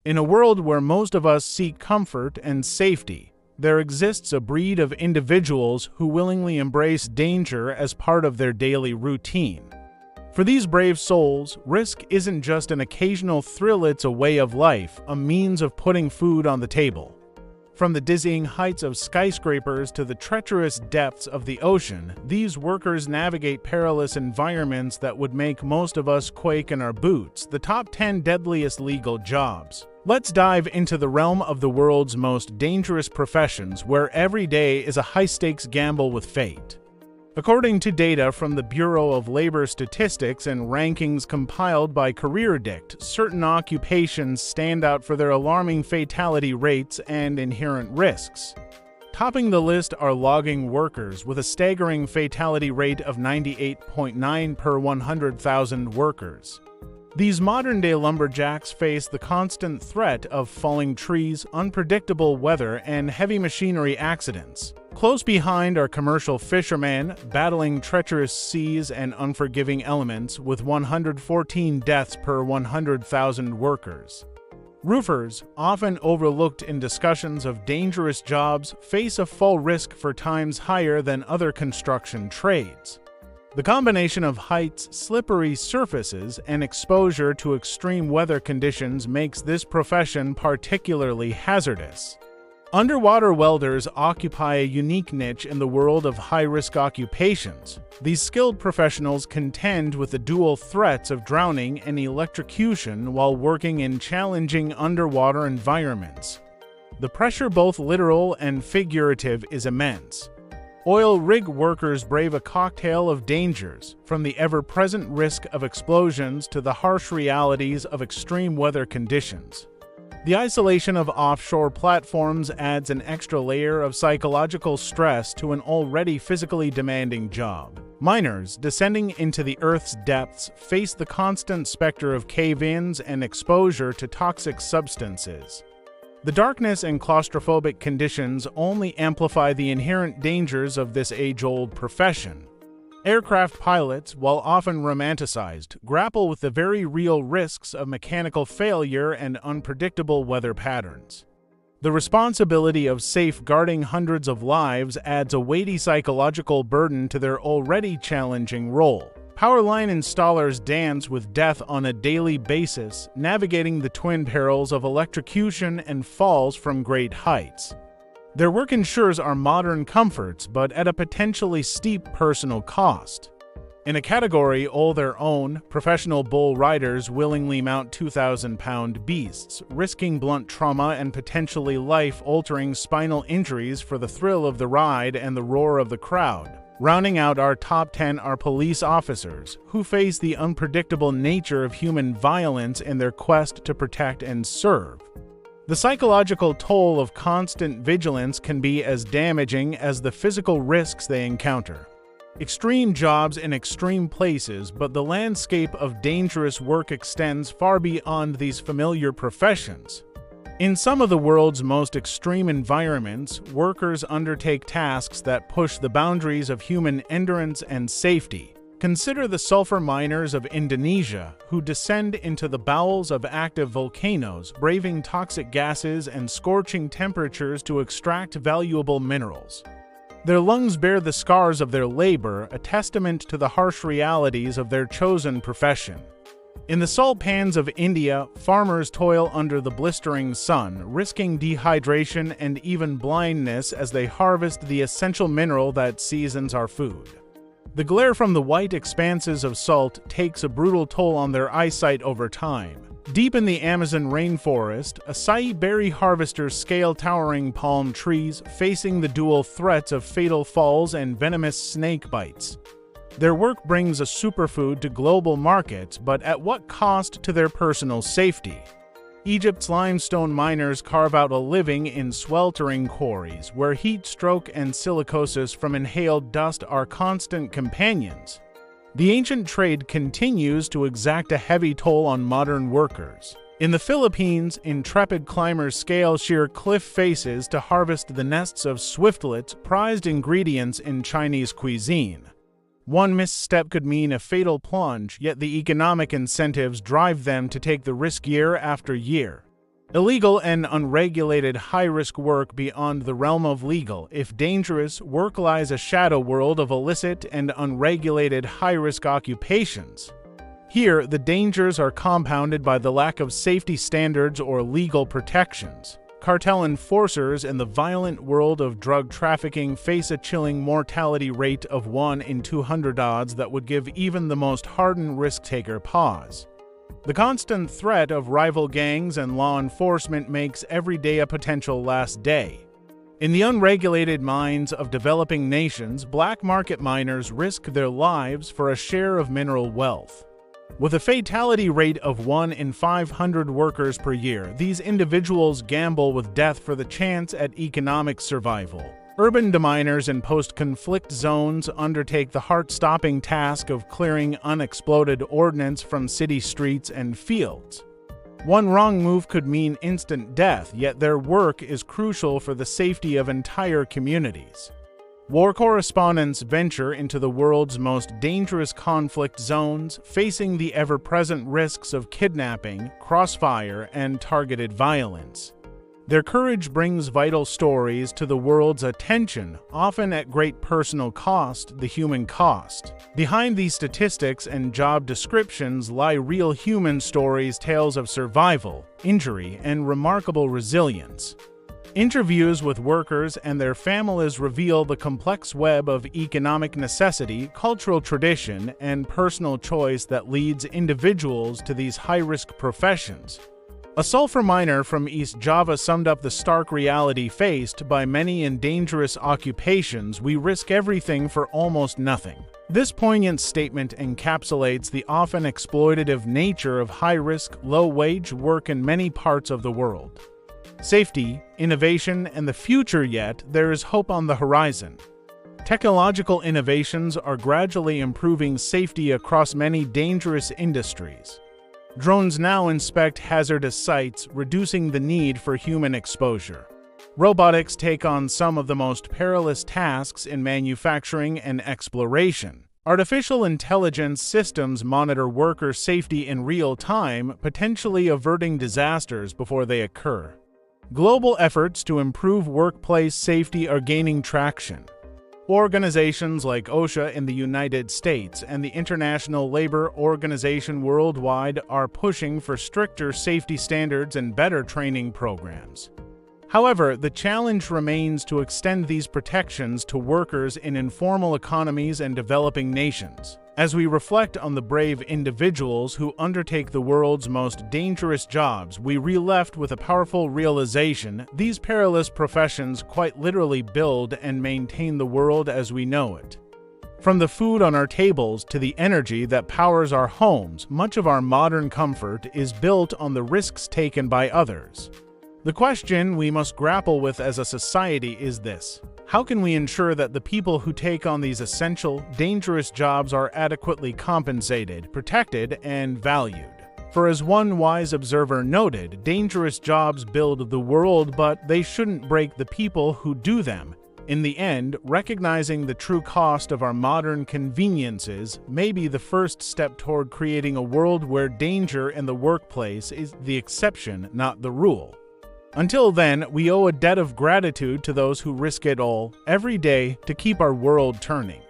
In a world where most of us seek comfort and safety, there exists a breed of individuals who willingly embrace danger as part of their daily routine. For these brave souls, risk isn't just an occasional thrill, it's a way of life, a means of putting food on the table. From the dizzying heights of skyscrapers to the treacherous depths of the ocean, these workers navigate perilous environments that would make most of us quake in our boots. The top 10 deadliest legal jobs. Let's dive into the realm of the world's most dangerous professions, where every day is a high-stakes gamble with fate. According to data from the Bureau of Labor Statistics and rankings compiled by CareerDict, certain occupations stand out for their alarming fatality rates and inherent risks. Topping the list are logging workers, with a staggering fatality rate of 98.9 per 100,000 workers. These modern-day lumberjacks face the constant threat of falling trees, unpredictable weather, and heavy machinery accidents. Close behind are commercial fishermen, battling treacherous seas and unforgiving elements, with 114 deaths per 100,000 workers. Roofers, often overlooked in discussions of dangerous jobs, face a fall risk 4 times higher than other construction trades. The combination of heights, slippery surfaces, and exposure to extreme weather conditions makes this profession particularly hazardous. Underwater welders occupy a unique niche in the world of high-risk occupations. These skilled professionals contend with the dual threats of drowning and electrocution while working in challenging underwater environments. The pressure, both literal and figurative, is immense. Oil rig workers brave a cocktail of dangers, from the ever-present risk of explosions to the harsh realities of extreme weather conditions. The isolation of offshore platforms adds an extra layer of psychological stress to an already physically demanding job. Miners, descending into the Earth's depths, face the constant specter of cave-ins and exposure to toxic substances. The darkness and claustrophobic conditions only amplify the inherent dangers of this age-old profession. Aircraft pilots, while often romanticized, grapple with the very real risks of mechanical failure and unpredictable weather patterns. The responsibility of safeguarding hundreds of lives adds a weighty psychological burden to their already challenging role. Powerline installers dance with death on a daily basis, navigating the twin perils of electrocution and falls from great heights. Their work ensures our modern comforts, but at a potentially steep personal cost. In a category all their own, professional bull riders willingly mount 2,000-pound beasts, risking blunt trauma and potentially life-altering spinal injuries for the thrill of the ride and the roar of the crowd. Rounding out our top 10 are police officers, who face the unpredictable nature of human violence in their quest to protect and serve. The psychological toll of constant vigilance can be as damaging as the physical risks they encounter. Extreme jobs in extreme places, but the landscape of dangerous work extends far beyond these familiar professions. In some of the world's most extreme environments, workers undertake tasks that push the boundaries of human endurance and safety. Consider the sulfur miners of Indonesia, who descend into the bowels of active volcanoes, braving toxic gases and scorching temperatures to extract valuable minerals. Their lungs bear the scars of their labor, a testament to the harsh realities of their chosen profession. In the salt pans of India, farmers toil under the blistering sun, risking dehydration and even blindness as they harvest the essential mineral that seasons our food. The glare from the white expanses of salt takes a brutal toll on their eyesight over time. Deep in the Amazon rainforest, acai berry harvesters scale towering palm trees, facing the dual threats of fatal falls and venomous snake bites. Their work brings a superfood to global markets, but at what cost to their personal safety? Egypt's limestone miners carve out a living in sweltering quarries, where heat stroke and silicosis from inhaled dust are constant companions. The ancient trade continues to exact a heavy toll on modern workers. In the Philippines, intrepid climbers scale sheer cliff faces to harvest the nests of swiftlets, prized ingredients in Chinese cuisine. One misstep could mean a fatal plunge, yet the economic incentives drive them to take the risk year after year. Illegal and unregulated high-risk work beyond the realm of legal. If dangerous work lies a shadow world of illicit and unregulated high-risk occupations. Here, the dangers are compounded by the lack of safety standards or legal protections. Cartel enforcers in the violent world of drug trafficking face a chilling mortality rate of 1 in 200 odds that would give even the most hardened risk-taker pause. The constant threat of rival gangs and law enforcement makes every day a potential last day. In the unregulated mines of developing nations, black market miners risk their lives for a share of mineral wealth. With a fatality rate of 1 in 500 workers per year, these individuals gamble with death for the chance at economic survival. Urban deminers in post-conflict zones undertake the heart-stopping task of clearing unexploded ordnance from city streets and fields. One wrong move could mean instant death, yet their work is crucial for the safety of entire communities. War correspondents venture into the world's most dangerous conflict zones, facing the ever-present risks of kidnapping, crossfire, and targeted violence. Their courage brings vital stories to the world's attention, often at great personal cost, the human cost. Behind these statistics and job descriptions lie real human stories, tales of survival, injury, and remarkable resilience. Interviews with workers and their families reveal the complex web of economic necessity, cultural tradition, and personal choice that leads individuals to these high-risk professions. A sulfur miner from East Java summed up the stark reality faced by many in dangerous occupations: we risk everything for almost nothing. This poignant statement encapsulates the often exploitative nature of high-risk, low-wage work in many parts of the world. Safety, innovation, and the future, yet there is hope on the horizon. Technological innovations are gradually improving safety across many dangerous industries. Drones now inspect hazardous sites, reducing the need for human exposure. Robotics take on some of the most perilous tasks in manufacturing and exploration. Artificial intelligence systems monitor worker safety in real time, potentially averting disasters before they occur. Global efforts to improve workplace safety are gaining traction. Organizations like OSHA in the United States and the International Labor Organization worldwide are pushing for stricter safety standards and better training programs. However, the challenge remains to extend these protections to workers in informal economies and developing nations. As we reflect on the brave individuals who undertake the world's most dangerous jobs, we are left with a powerful realization: these perilous professions quite literally build and maintain the world as we know it. From the food on our tables to the energy that powers our homes, much of our modern comfort is built on the risks taken by others. The question we must grapple with as a society is this: how can we ensure that the people who take on these essential, dangerous jobs are adequately compensated, protected, and valued? For as one wise observer noted, dangerous jobs build the world, but they shouldn't break the people who do them. In the end, recognizing the true cost of our modern conveniences may be the first step toward creating a world where danger in the workplace is the exception, not the rule. Until then, we owe a debt of gratitude to those who risk it all every day to keep our world turning.